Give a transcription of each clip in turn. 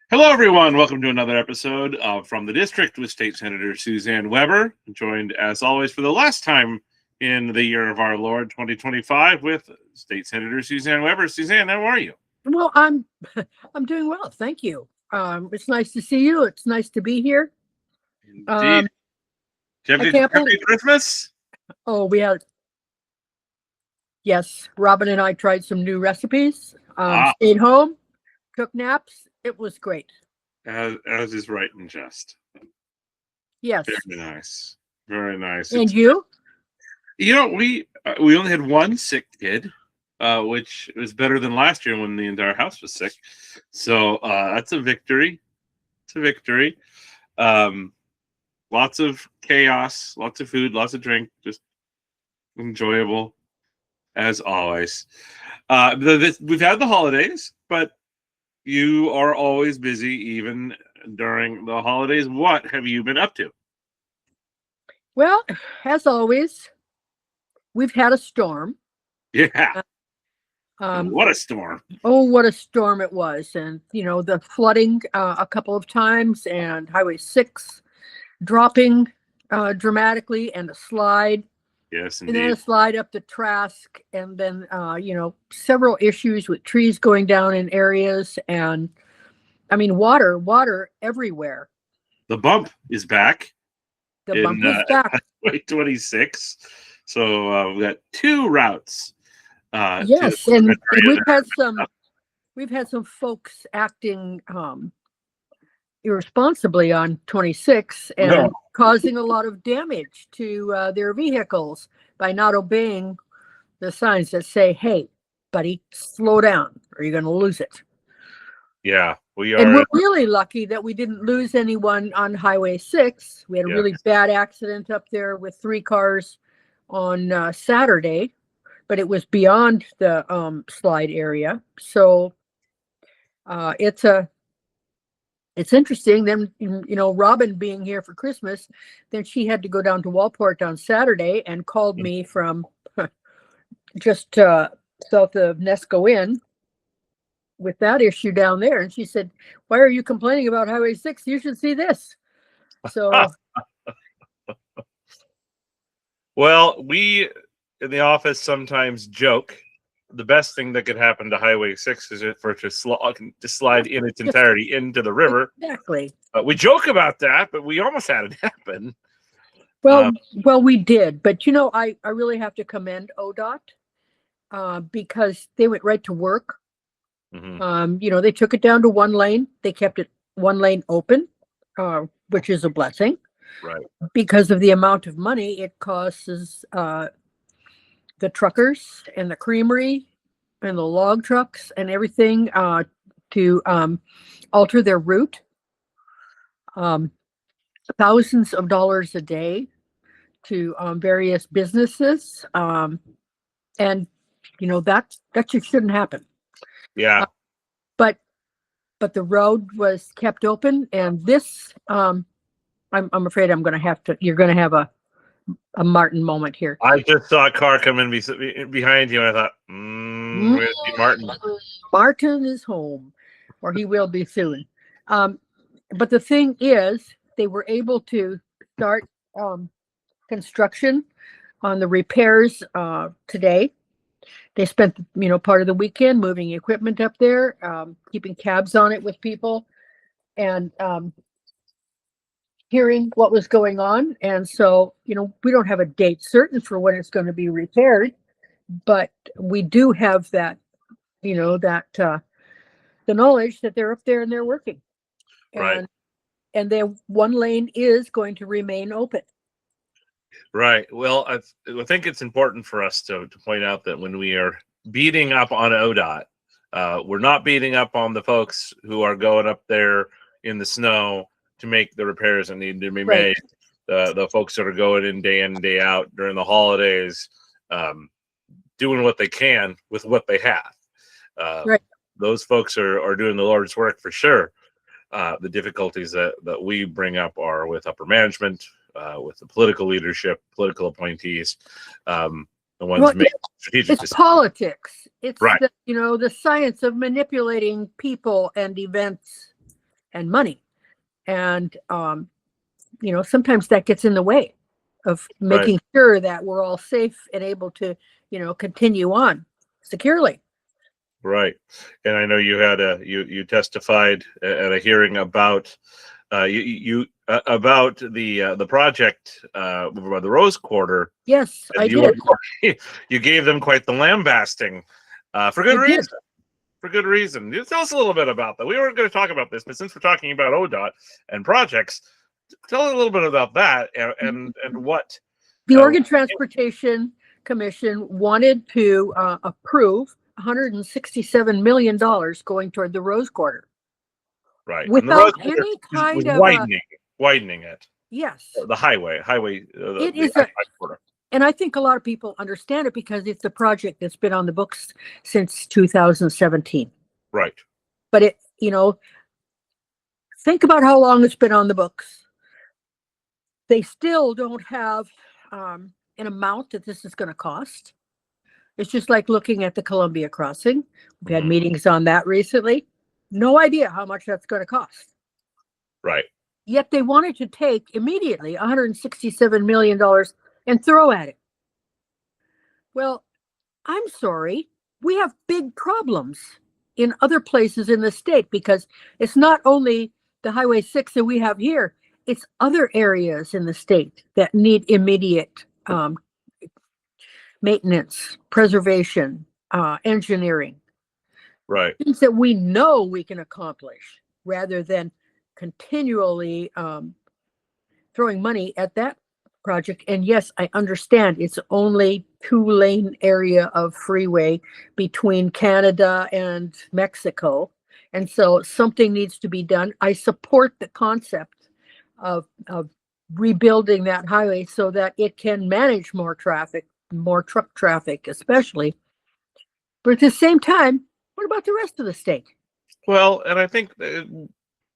Hello, everyone. Welcome to another episode of From the District with State Senator Suzanne Weber, joined as always for the last time in the year of our Lord 2025 with State Senator Suzanne Weber. Suzanne, how are you? Well, I'm doing well, thank you. It's nice to see you. It's nice to be here. Indeed. Did I you can't have a believe. Christmas? Oh, yes. Robin and I tried some new recipes. Ah, Stayed home, took naps. It was great. as is right and just. Yes. Very nice. Very nice. And you? We only had one sick kid, which was better than last year when the entire house was sick. So that's a victory. It's a victory. Lots of chaos, lots of food, lots of drink, just enjoyable as always. We've had the holidays, but you are always busy even during the holidays. What have you been up to? Well, as always, we've had a storm. Yeah. Um, What a storm. oh, what a storm it was. And, the flooding a couple of times and Highway 6 dropping dramatically and a slide. Yes, And then indeed. a slide up the Trask, and then several issues with trees going down in areas, and I mean water everywhere. The bump is back The in bump is back. 2026. So we got two routes. To Yes, the and area we've had some folks acting irresponsibly on 26 there. and causing a lot of damage to their vehicles by not obeying the signs that say, "Hey, buddy, slow down, or you're going to lose it." Yeah, we And are. we're really lucky that we didn't lose anyone on Highway 6. We had a Yeah. really bad accident up there with 3 cars on Saturday, but it was beyond the slide area. So it's interesting. Then, Robin being here for Christmas, then she had to go down to Walport on Saturday and called me from just south of Nesco Inn with that issue down there. And she said, "Why are you complaining about Highway 6? You should see this." So, Well, we in the office sometimes joke the best thing that could happen to Highway 6 is for it to slide in its entirety into the river. exactly. We joke about that, but we almost had it happen. Well, we did. But, I really have to commend ODOT because they went right to work. Mhm. They took it down to one lane. They kept it one lane open, which is a blessing. Right. Because of the amount of money it costs the truckers and the creamery and the log trucks and everything to alter their route. Thousands of dollars a day to various businesses. And, that just shouldn't happen. Yeah. But the road was kept open, and this, I'm afraid you're going to have a Martin moment here. I just saw a car come in behind you, and I thought, we're gonna see Martin. Martin is home, or he will be soon. But the thing is, they were able to start construction on the repairs today. They spent, part of the weekend moving equipment up there, keeping tabs on it with people, and hearing what was going on. And so, we don't have a date certain for when it's going to be repaired, but we do have that, the knowledge that they're up there and they're working. Right. And their one lane is going to remain open. Right. Well, I think it's important for us to point out that when we are beating up on ODOT, we're not beating up on the folks who are going up there in the snow to make the repairs that need to be made. The folks that are going in and day out during the holidays, doing what they can with what they have. Right. Those folks are doing the Lord's work for sure. The difficulties that we bring up are with upper management, with the political leadership, political appointees, the ones making strategic decisions. It's politics. It's right. The science of manipulating people and events and money. And, sometimes that gets in the way of Right. making sure that we're all safe and able to, continue on securely. Right. And I know you had you testified at a hearing about about the project by the Rose Quarter. Yes, And I did. you gave them quite the lambasting for good I did. reason. For good reason. You tell us a little bit about that. We weren't going to talk about this, but since we're talking about ODOT and projects, tell us a little bit about that and what The Oregon Transportation Commission wanted to approve $167 million going toward the Rose Quarter. right. And the Without Rose any was kind of widening it. yes, The highway, it the is quarter. and I think a lot of people understand it because it's a project that's been on the books since 2017. Right. But think about how long it's been on the books. They still don't have an amount that this is going to cost. It's just like looking at the Columbia crossing. We've had meetings on that recently. No idea how much that's going to cost. Right. Yet they wanted to take immediately $167 million and throw at it. Well, I'm sorry. We have big problems in other places in the state because it's not only the Highway 6 that we have here, it's other areas in the state that need immediate maintenance, preservation, engineering. Right. Things that we know we can accomplish rather than continually throwing money at that project. And yes, I understand it's only 2-lane area of freeway between Canada and Mexico. And so something needs to be done. I support the concept of rebuilding that highway so that it can manage more traffic, more truck traffic, especially. But at the same time, what about the rest of the state? Well, and I think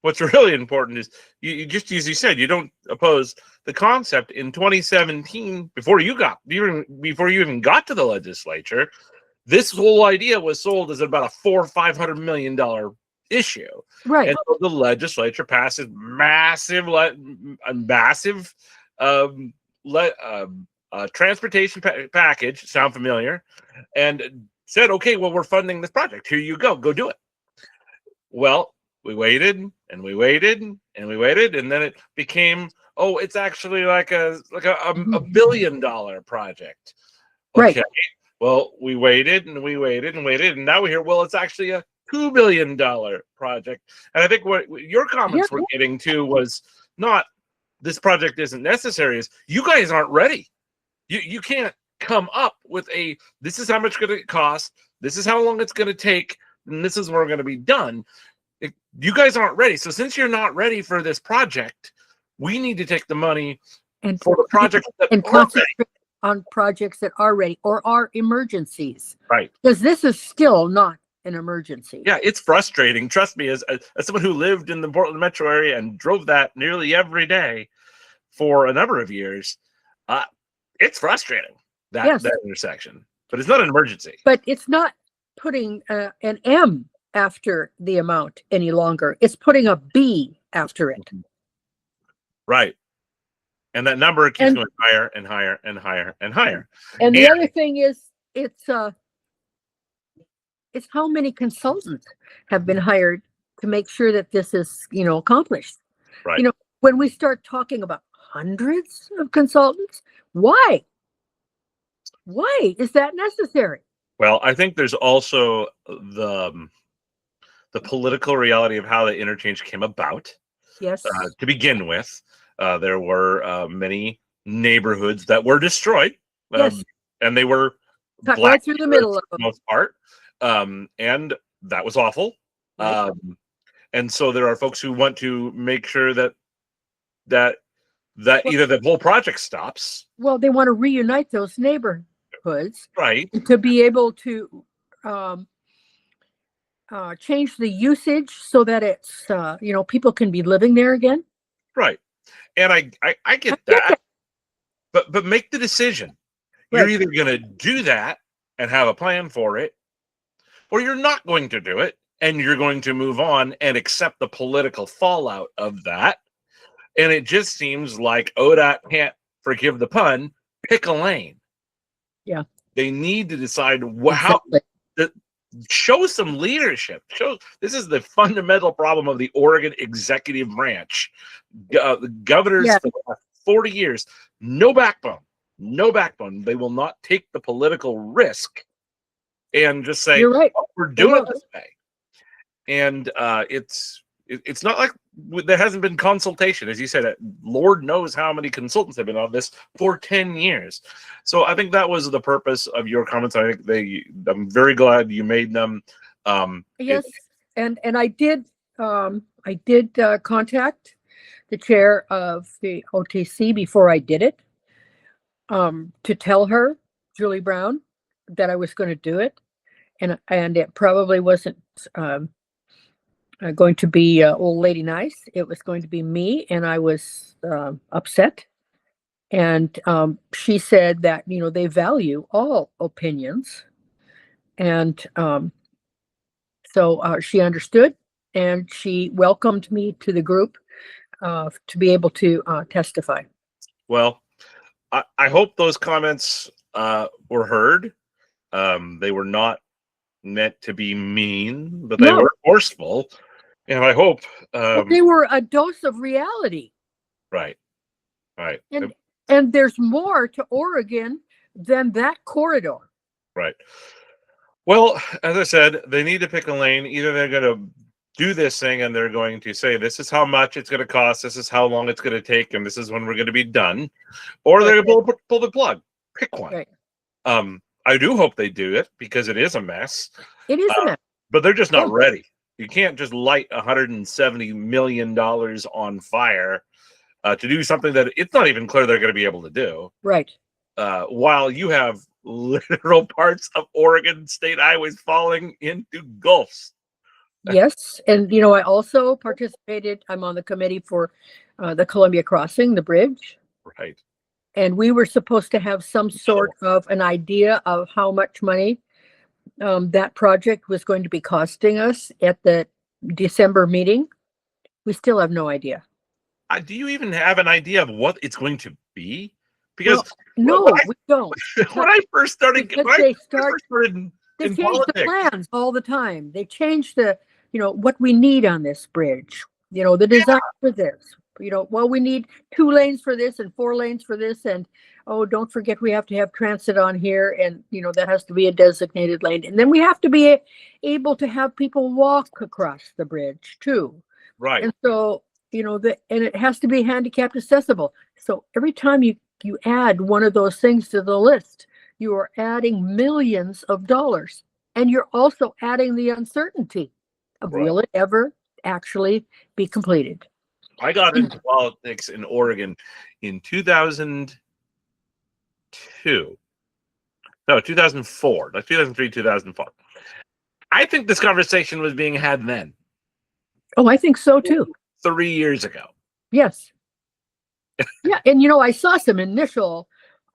what's really important is you just, as you said, you don't oppose the concept. In 2017, before you even got to the legislature, this whole idea was sold as about a $400-500 million issue. Right. And so the legislature passes massive transportation package. Sound familiar? And said, okay, well, we're funding this project. Here you go do it. Well, we waited and we waited and we waited, and then it became, oh, it's actually like a $1 billion project. Okay. Right. Well, we waited and we waited and waited, and now we hear, well, it's actually a $2 billion project. And I think what your comments were getting to was not this project isn't necessary, is you guys aren't ready. You can't come up with this is how much it's going to cost, this is how long it's going to take, and this is where we're going to be done. You guys aren't ready. So since you're not ready for this project, we need to take the money and for the projects that and are concentrate ready. on projects that are ready or are emergencies. Right. Because this is still not an emergency. Yeah, it's frustrating. Trust me, as someone who lived in the Portland metro area and drove that nearly every day for a number of years, it's frustrating, that intersection. But it's not an emergency. But it's not putting an M after the amount any longer. It's putting a B after it. Right. And that number keeps going higher and higher and higher and higher. And the other thing is, it's how many consultants have been hired to make sure that this is, accomplished. Right. When we start talking about hundreds of consultants, why is that necessary? Well, I think there's also the political reality of how the interchange came about. Yes. To begin with, there were many neighborhoods that were destroyed. Yes. And they were cut right through the middle of them, for the most part. And that was awful. Right. And so there are folks who want to make sure that either the whole project stops. Well, they want to reunite those neighborhoods, right, to be able to change the usage so that it's people can be living there again. Right. And I get that. But make the decision. Right. You're either going to do that and have a plan for it, or you're not going to do it and you're going to move on and accept the political fallout of that. And it just seems like ODOT can't, forgive the pun, pick a lane. Yeah. They need to decide how Exactly. to show some leadership. This is the fundamental problem of the Oregon executive branch. The governors Yeah. for the last 40 years, no backbone. They will not take the political risk and just say, You're right. "Oh, we're They doing it won't. this way." And it's not like there hasn't been consultation, as you said. Lord knows how many consultants have been on this for 10 years. So I think that was the purpose of your comments. I think I'm very glad you made them. Yes, and I did contact the chair of the OTC before I did it, to tell her, Julie Brown, that I was going to do it, and it probably wasn't going to be old lady nice. It was going to be me, and I was upset. And she said that they value all opinions, and so she understood, and she welcomed me to the group to be able to testify. Well, I hope those comments were heard. They were not meant to be mean, but they No. were forceful. And I hope They were a dose of reality. Right. And there's more to Oregon than that corridor. Right. Well, as I said, they need to pick a lane. Either they're going to do this thing and they're going to say, this is how much it's going to cost, this is how long it's going to take, and this is when we're going to be done. Or they're going to pull the plug. Pick one. Right. I do hope they do it, because it is a mess. It is a mess. But they're just not ready. You can't just light $170 million on fire to do something that it's not even clear they're going to be able to do. Right. While you have literal parts of Oregon state highways falling into gulfs. Yes. And, I also participated. I'm on the committee for the Columbia Crossing, the bridge. Right. And we were supposed to have some sort of an idea of how much money that project was going to be costing us at the December meeting. We still have no idea. Do you even have an idea of what it's going to be? Because no, we don't. When I first started, they change the plans all the time. They change what we need on this bridge. The design for this. Well, we need 2 lanes for this and 4 lanes for this, and don't forget we have to have transit on here, and that has to be a designated lane, and then we have to be able to have people walk across the bridge too. Right. And so and it has to be handicapped accessible. So every time you add one of those things to the list, you are adding millions of dollars, and you're also adding the uncertainty of will it ever actually be completed. I got into politics in Oregon in 2004. Like 2003, 2004. I think this conversation was being had then. Oh, I think so too. 3 years ago. Yes. Yeah. And, I saw some initial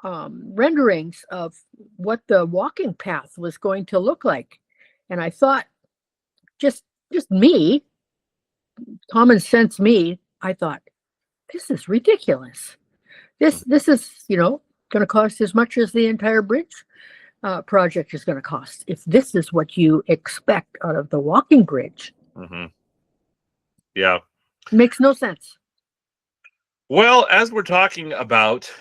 renderings of what the walking path was going to look like. And I thought, just me, common sense me, I thought, this is ridiculous. This is, going to cost as much as the entire bridge project is going to cost. If this is what you expect out of the walking bridge. Mm-hmm. Yeah. Makes no sense. Well, as we're talking about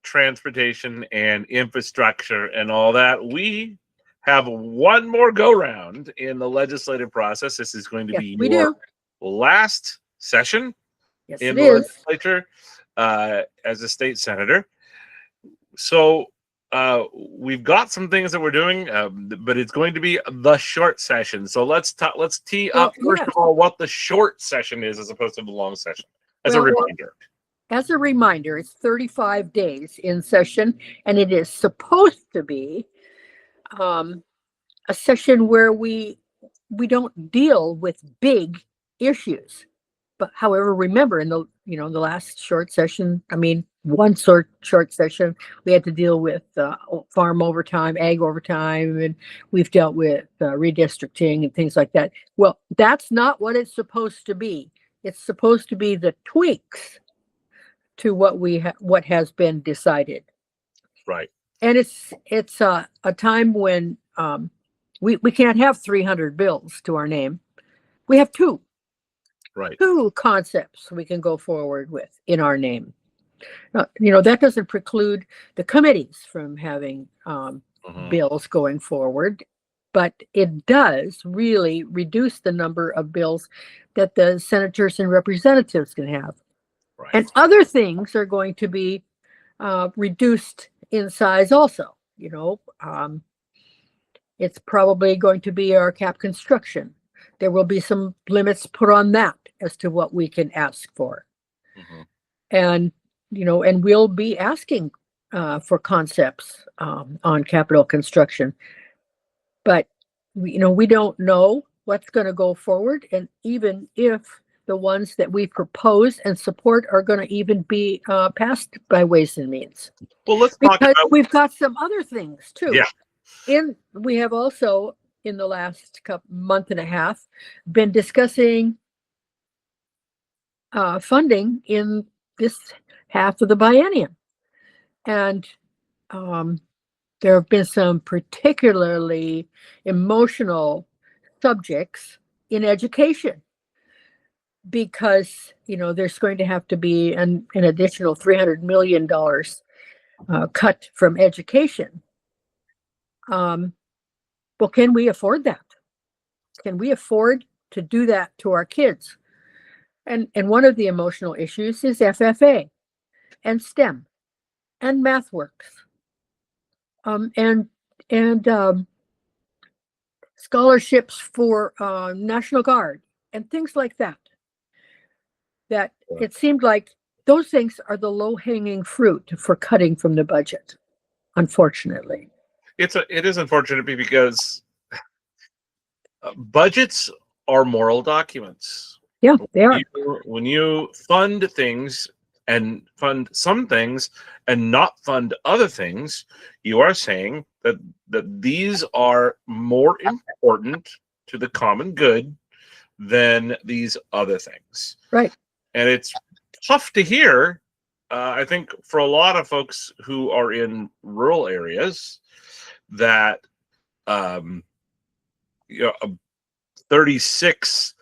transportation and infrastructure and all that, we have one more go round in the legislative process. This is going to be your last session in the legislature as a state senator. So we've got some things that we're doing, but it's going to be the short session. So let's tee up first of all what the short session is as opposed to the long session. As a reminder. As a reminder, it's 35 days in session, and it is supposed to be a session where we don't deal with big issues. But however, remember in the the last short session, one short session, we had to deal with farm overtime, ag overtime, and we've dealt with redistricting and things like that. Well, that's not what it's supposed to be. It's supposed to be the tweaks to what has been decided. Right. And it's a time when we can't have 300 bills to our name. We have two Right. concepts we can go forward with in our name. That doesn't preclude the committees from having bills going forward, but it does really reduce the number of bills that the senators and representatives can have. Right. And other things are going to be reduced in size also. It's probably going to be our cap construction. There will be some limits put on that as to what we can ask for. And we'll be asking for concepts on capital construction. But we don't know what's going to go forward, and even if the ones that we propose and support are going to even be passed by Ways and Means. Well, let's talk Because about. we've got some other things too. Yeah. We have also in the last month and a half been discussing funding in this half of the biennium. And there have been some particularly emotional subjects in education because, there's going to have to be an additional $300 million cut from education. Well, can we afford that? Can we afford to do that to our kids? And one of the emotional issues is FFA and STEM and MathWorks, and scholarships for National Guard and things like that. That it seemed like those things are the low-hanging fruit for cutting from the budget, unfortunately. It is unfortunate because budgets are moral documents. Yeah, they are. When you fund things and fund some things and not fund other things, you are saying that these are more important to the common good than these other things. Right. And it's tough to hear, I think, for a lot of folks who are in rural areas that 36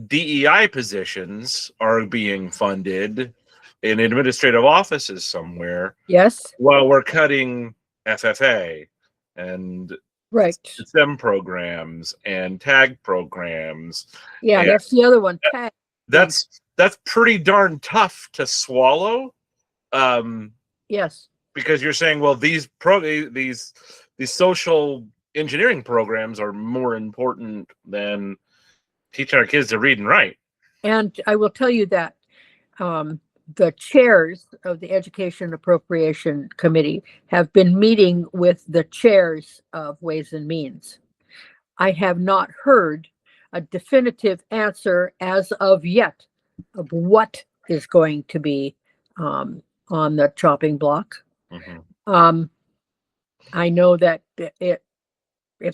DEI positions are being funded in administrative offices somewhere. Yes. While we're cutting FFA and right STEM programs and tag programs. Yeah, and that's the other one. Tag. That's pretty darn tough to swallow. Yes. Because you're saying, well, these social engineering programs are more important than teaching our kids to read and write. And I will tell you that the chairs of the Education Appropriation Committee have been meeting with the chairs of Ways and Means. I have not heard a definitive answer as of yet of what is going to be on the chopping block. I know that it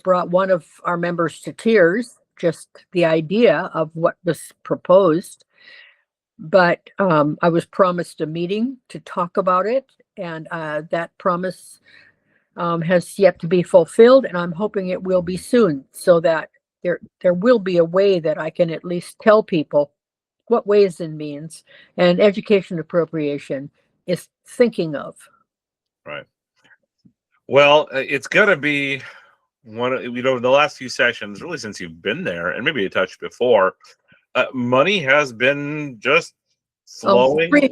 brought one of our members to tears, just the idea of what was proposed. But I was promised a meeting to talk about it, and that promise has yet to be fulfilled, and I'm hoping it will be soon, so that there will be a way that I can at least tell people what Ways and Means and Education Appropriation is thinking of. Right. Well, it's going to be one of, the last few sessions, really since you've been there, and maybe a touch before, money has been just flowing. Free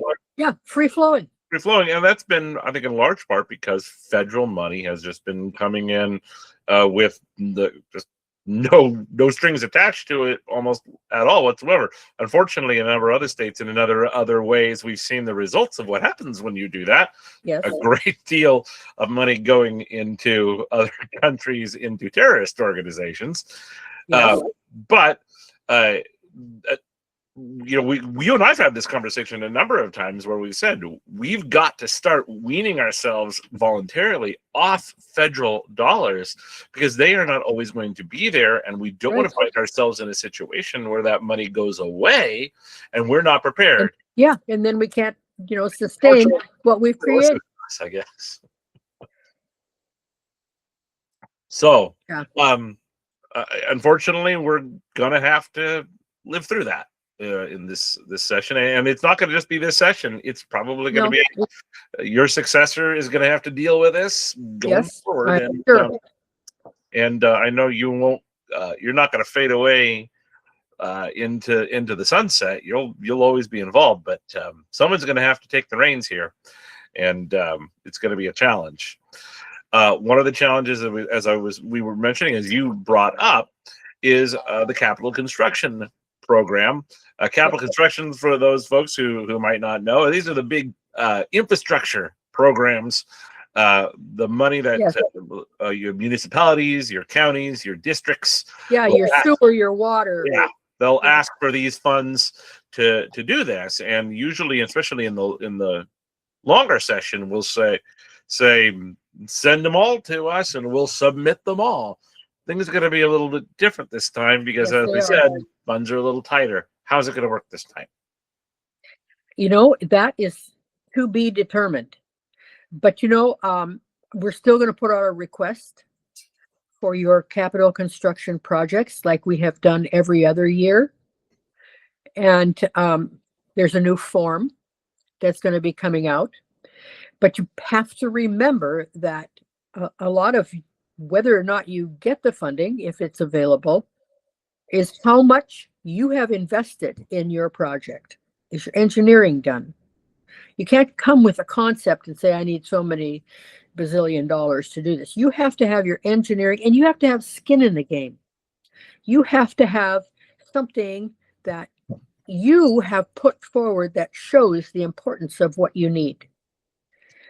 flowing. Free flowing. And that's been, I think, in large part because federal money has just been coming in with just no strings attached to it almost at all whatsoever. Unfortunately, in a number of other states and in other ways, we've seen the results of what happens when you do that. Yes. A great deal of money going into other countries, into terrorist organizations. Yes. But you and I've had this conversation a number of times where we've said we've got to start weaning ourselves voluntarily off federal dollars because they are not always going to be there, and we don't want to find ourselves in a situation where that money goes away and we're not prepared. And then we can't, sustain what we've created. I guess. So, unfortunately, we're gonna have to live through that in this session, and it's not going to just be this session. It's probably going to be your successor is going to have to deal with this going forward. And I know you won't. You're not going to fade away into the sunset. You'll always be involved, but someone's going to have to take the reins here, and it's going to be a challenge. One of the challenges, we were mentioning, as you brought up, is the capital construction program. Capital construction, for those folks who might not know, these are the big infrastructure programs. The money that your municipalities, your counties, your districts, your sewer, your water, they'll ask for these funds to do this, and usually, especially in the longer session, we'll say send them all to us, and we'll submit them all. Things are going to be a little bit different this time because, as we said, funds are a little tighter. How's it going to work this time? That is to be determined. But, we're still going to put out a request for your capital construction projects like we have done every other year. And there's a new form that's going to be coming out. But you have to remember that a lot of whether or not you get the funding, if it's available, is how much you have invested in your project. Is your engineering done? You can't come with a concept and say, I need so many bazillion dollars to do this. You have to have your engineering, and you have to have skin in the game. You have to have something that you have put forward that shows the importance of what you need.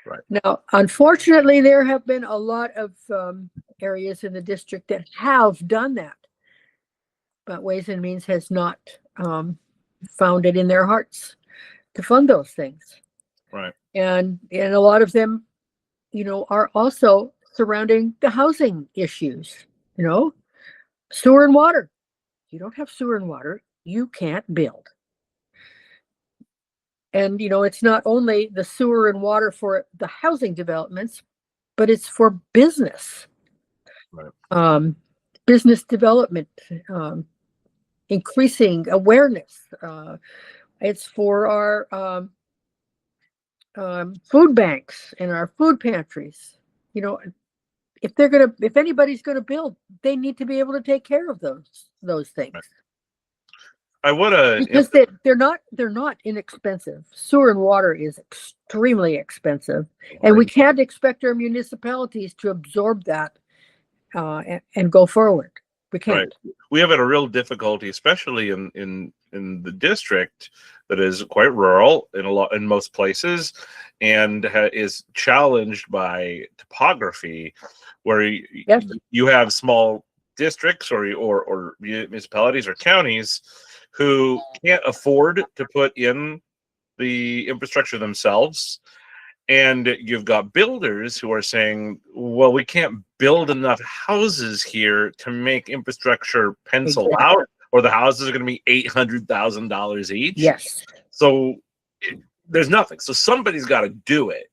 Right. Now, unfortunately, there have been a lot of areas in the district that have done that, but Ways and Means has not found it in their hearts to fund those things. Right. And a lot of them, are also surrounding the housing issues. Sewer and water. You don't have sewer and water, you can't build. And, it's not only the sewer and water for the housing developments, but it's for business. Right. Business development, increasing awareness. It's for our food banks and our food pantries. If anybody's gonna build, they need to be able to take care of those things. Right. I would because they're not inexpensive. Sewer and water is extremely expensive, and we can't expect our municipalities to absorb that and go forward. We can't. Right. We have a real difficulty, especially in the district that is quite rural in most places, and is challenged by topography, where you have small districts or municipalities or counties who can't afford to put in the infrastructure themselves. And you've got builders who are saying, well, we can't build enough houses here to make infrastructure pencil out, or the houses are going to be $800,000 each. Yes. So there's nothing. So somebody's got to do it.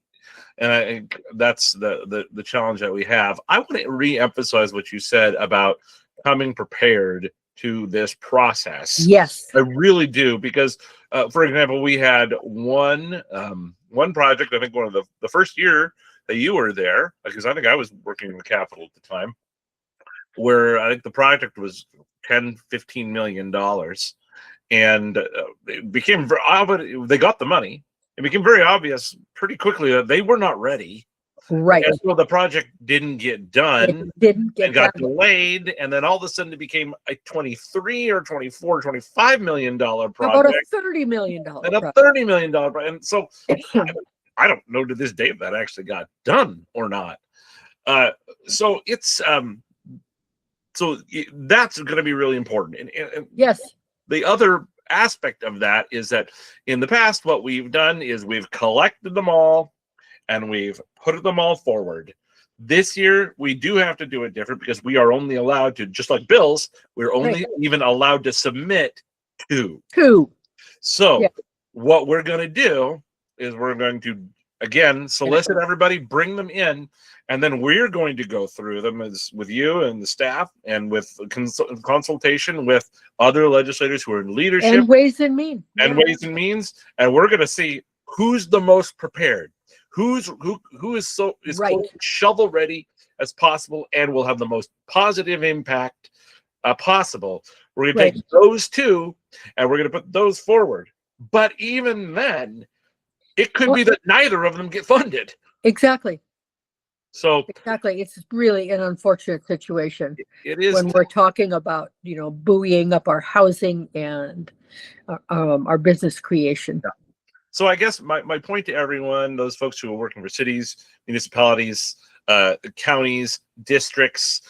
And I think that's the challenge that we have. I want to re-emphasize what you said about coming prepared to this process. Yes, I really do, because for example, we had one project, I think one of the first year that you were there, because I think I was working in the Capitol at the time, where I think the project was $10-15 million, and it became they got the money. It became very obvious pretty quickly that they were not ready. Right. And so the project didn't get done. It got delayed, and then all of a sudden it became a $23 or $25 million project. About a $30 million and a $30 million project. And so I don't know to this day if that actually got done or not. So it's so that's going to be really important. And yes, the other aspect of that is that in the past, what we've done is we've collected them all and we've put them all forward. This year, we do have to do it different because we are only allowed to, just like bills, we're only even allowed to submit two. So Yeah. what we're going to do is we're going to, again, solicit everybody, bring them in, and then we're going to go through them as with you and the staff and with consultation with other legislators who are in leadership and Ways and Means. Ways and Means, and we're going to see who's the most prepared, who is close to shovel ready as possible, and will have the most positive impact possible. We're going to take those two, and we're going to put those forward. But even then, it could be that neither of them get funded. Exactly. So it's really an unfortunate situation. It is when we're talking about buoying up our housing and our business creation. Yeah. So I guess my point to everyone, those folks who are working for cities, municipalities, counties, districts,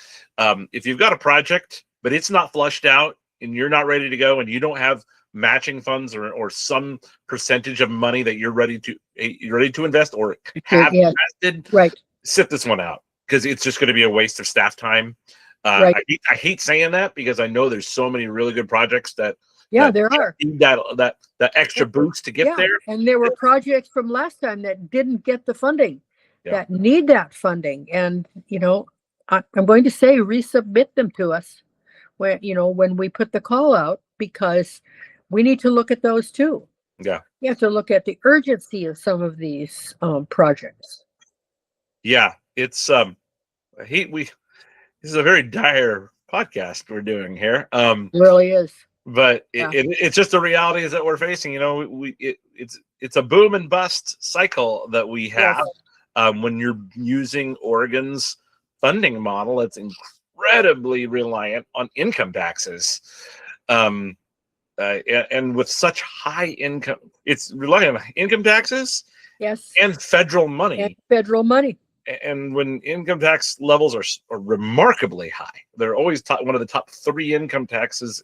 if you've got a project but it's not flushed out and you're not ready to go and you don't have matching funds or some percentage of money that you're ready to invest or have invested, sit this one out, because it's just going to be a waste of staff time. I hate saying that because I know there's so many really good projects that there are need that extra boost to get there. And there were projects from last time that didn't get the funding that need that funding. And I'm going to say resubmit them to us when we put the call out, because we need to look at those too. Yeah. You have to look at the urgency of some of these projects. Yeah, it's this is a very dire podcast we're doing here. It really is. But it's just the reality is that we're facing. It's a boom and bust cycle that we have. When you're using Oregon's funding model, it's incredibly reliant on income taxes. And with such high income, it's reliant on income taxes and federal money. And when income tax levels are remarkably high, they're always one of the top 3 income taxes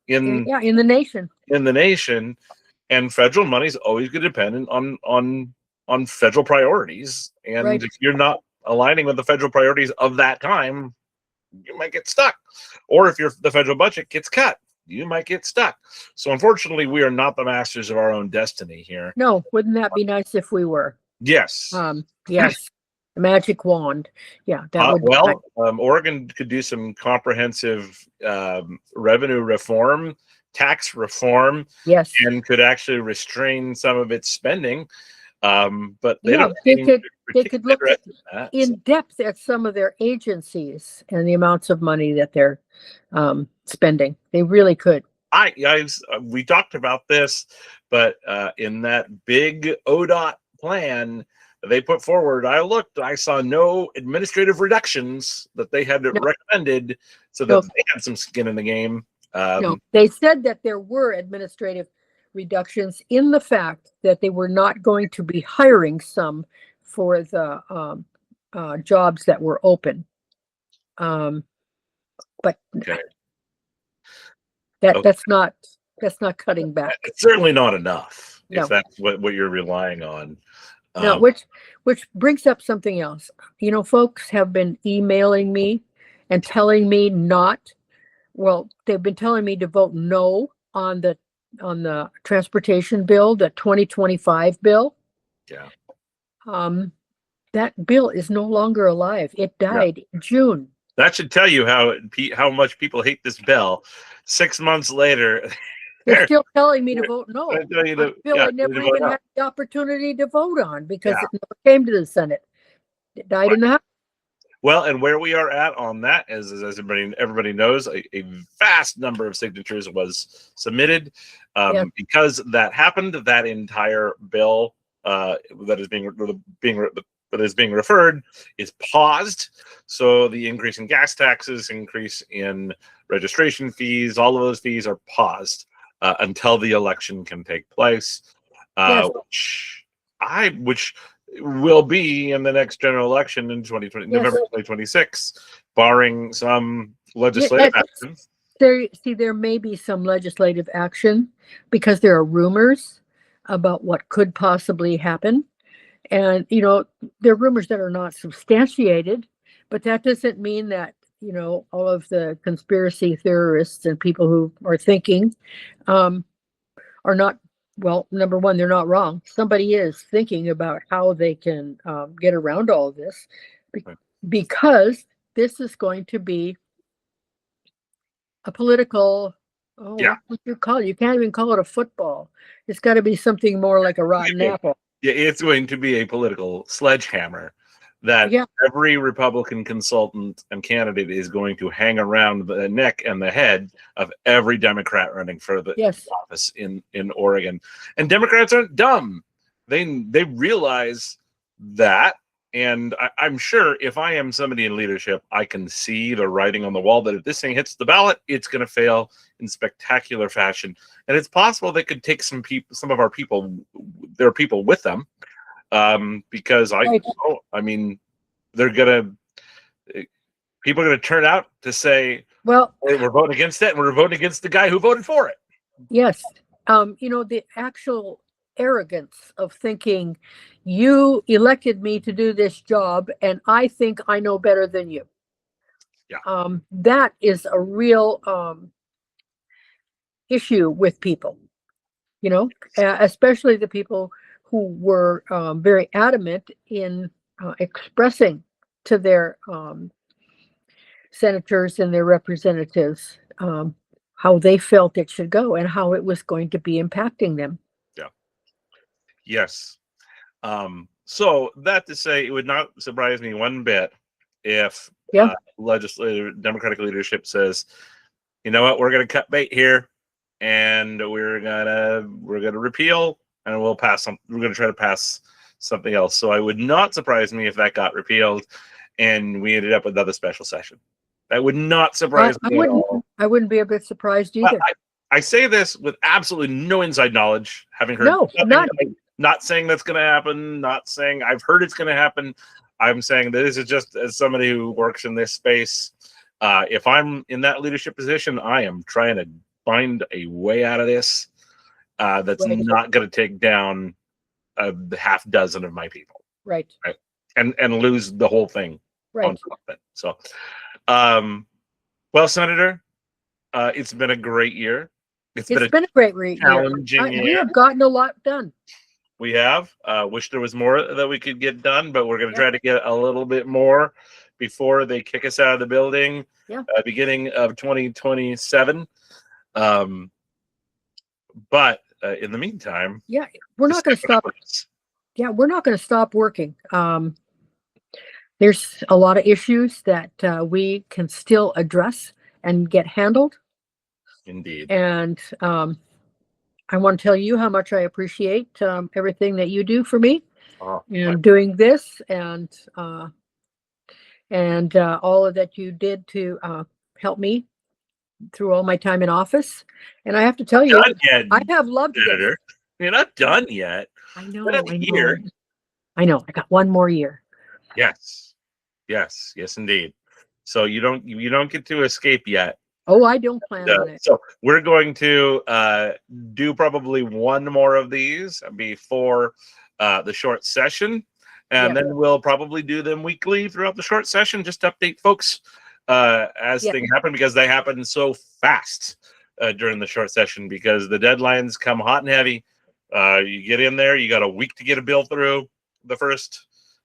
in the nation. And federal money is always going to depend on federal priorities. And if you're not aligning with the federal priorities of that time, you might get stuck. Or if the federal budget gets cut, you might get stuck. So unfortunately, we are not the masters of our own destiny here. No, wouldn't that be nice if we were? Yes. Yes. The magic wand. Yeah, that would. Oregon could do some comprehensive revenue reform, tax reform. Yes. And could actually restrain some of its spending. But they could look in depth at some of their agencies and the amounts of money that they're spending. They really could. We talked about this, but in that big ODOT plan they put forward, I saw no administrative reductions that they had recommended, so that they had some skin in the game. No, they said that there were administrative reductions in the fact that they were not going to be hiring some for the jobs that were open. But that's not cutting back. It's certainly not enough if that's what you're relying on. No, which brings up something else. Folks have been emailing me and telling me they've been telling me to vote no on the transportation bill, the 2025 bill. Yeah. That bill is no longer alive. It died in June. That should tell you how much people hate this bill. 6 months later, they're still telling me to vote no. I never even had the opportunity to vote on because it never came to the Senate. It died in the House. Well, and where we are at on that is as everybody knows, a vast number of signatures was submitted. Because that happened, that entire bill that is being referred is paused. So the increase in gas taxes, increase in registration fees, all of those fees are paused until the election can take place, which will be in the next general election in November 2026, barring some legislative action. there may be some legislative action because there are rumors about what could possibly happen. And, there are rumors that are not substantiated, but that doesn't mean that, all of the conspiracy theorists and people who are thinking um, are not, well, number one, they're not wrong. Somebody is thinking about how they can get around all of this Right. because this is going to be a political, Yeah. what would you call it? You can't even call it a football. It's got to be something more like a rotten apple. Yeah, it's going to be a political sledgehammer that Yeah. every Republican consultant and candidate is going to hang around the neck and the head of every Democrat running for the Yes. office in Oregon. And Democrats aren't dumb. They realize that. And I'm sure if I am somebody in leadership, I can see the writing on the wall that if this thing hits the ballot, it's going to fail in spectacular fashion. And it's possible they could take some of our people, their people with them, because Right. they're gonna people are gonna turn out to say, Well, hey, we're voting against it, and we're voting against the guy who voted for it. yes. The actual arrogance of thinking you elected me to do this job and I think I know better than you. Yeah. That is a real issue with people, especially the people who were very adamant in expressing to their senators and their representatives how they felt it should go and how it was going to be impacting them. Yeah. Yes. So that to say, it would not surprise me one bit if Yeah. legislative Democratic leadership says, you know what, we're going to cut bait here, and we're gonna repeal, and we'll pass some. We're going to try to pass something else. So I would not surprise me if that got repealed, and we ended up with another special session. That would not surprise me at all. I wouldn't be a bit surprised either. I say this with absolutely no inside knowledge, having heard none. Not saying that's going to happen, not saying I've heard it's going to happen. I'm saying that this is just as somebody who works in this space. If I'm in that leadership position, I am trying to find a way out of this that's Right. not going to take down a half dozen of my people. Right. And lose the whole thing Right. on top of it. So, well, Senator, it's been a great year. It's been a great year. Challenging We have gotten a lot done. We have. Wish there was more that we could get done, but we're going to try to get a little bit more before they kick us out of the building. Yeah. Beginning of 2027. But in the meantime, we're not going to stop. Yeah, we're not going to stop working. There's a lot of issues that we can still address and get handled. Indeed. And I want to tell you how much I appreciate everything that you do for me and doing this and all of that you did to help me through all my time in office. And I have to tell you, I have loved Senator. this. You're not done yet. I know. I know. I got one more year. Yes, indeed. So you don't get to escape yet. Oh, I don't plan on it. So we're going to do probably one more of these before the short session, and then we'll probably do them weekly throughout the short session, just to update folks as things happen, because they happen so fast during the short session, because the deadlines come hot and heavy. You get in there, you got a week to get a bill through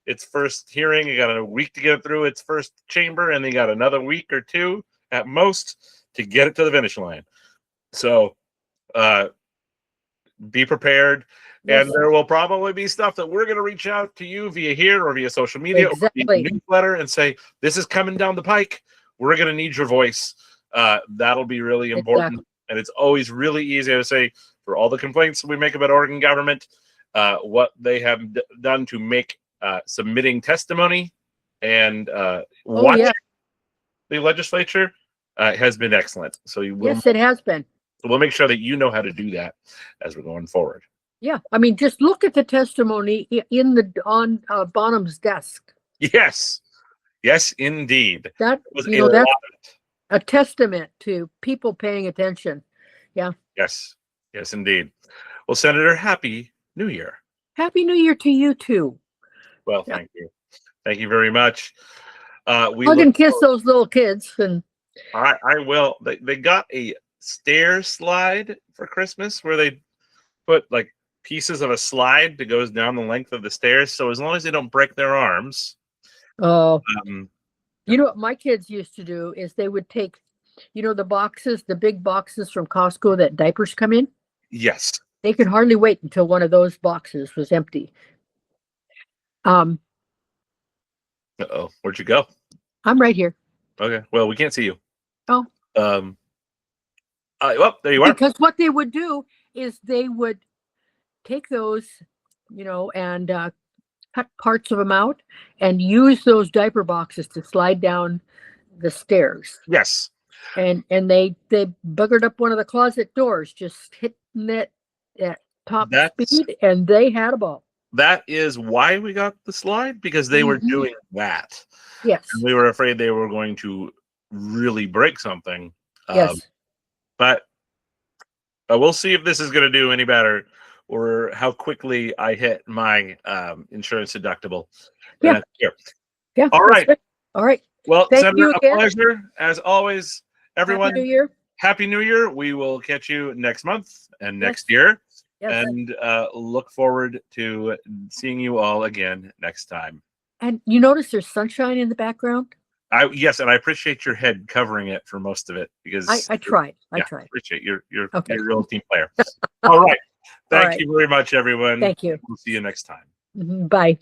its first hearing, you got a week to get it through its first chamber, and you got another week or two at most to get it to the finish line. So be prepared. And there will probably be stuff that we're going to reach out to you via here or via social media or via newsletter and say, this is coming down the pike. We're going to need your voice. That'll be really important. And it's always really easy to say, for all the complaints we make about Oregon government, what they have done to make submitting testimony and watching the legislature has been excellent. So it has been. We'll make sure that you know how to do that as we're going forward. Yeah, I mean, just look at the testimony on Bonham's desk. Yes, indeed. That was a lot of it. a testament to people paying attention. Yeah. Yes. Yes, indeed. Well, Senator, Happy New Year. Happy New Year to you too. Well, Yeah. thank you. Thank you very much. We Hug look and kiss those little kids. And I will. They got a stair slide for Christmas where they put like pieces of a slide that goes down the length of the stairs. So as long as they don't break their arms, oh, um, you know what my kids used to do is they would take, the boxes, the big boxes from Costco that diapers come in. yes. They could hardly wait until one of those boxes was empty. Um, Uh-oh, where'd you go? I'm right here. Okay, well, we can't see you. Oh, Um, well, there you are. because what they would do is they would take those, and cut parts of them out and use those diaper boxes to slide down the stairs. Yes, And they buggered up one of the closet doors, just hitting it at top that's speed, and they had a ball. that is why we got the slide, because they were Mhm. doing that, Yes. and we were afraid they were going to really break something. Yes. But we'll see if this is going to do any better, or how quickly I hit my insurance deductible. Yeah. Here. Yeah. All right. Good. All right. Well, Thank Senator, you a again. pleasure as always. Everyone, Happy New Year. Happy New Year. We will catch you next month and next Yes. year, Yes. and look forward to seeing you all again next time. And you notice there's sunshine in the background? Yes, and I appreciate your head covering it for most of it, because I tried. I yeah, tried. appreciate you're Okay. you're a real team player. All right. All Thank right. you very much, everyone. Thank you. We'll see you next time. Mhm. Bye.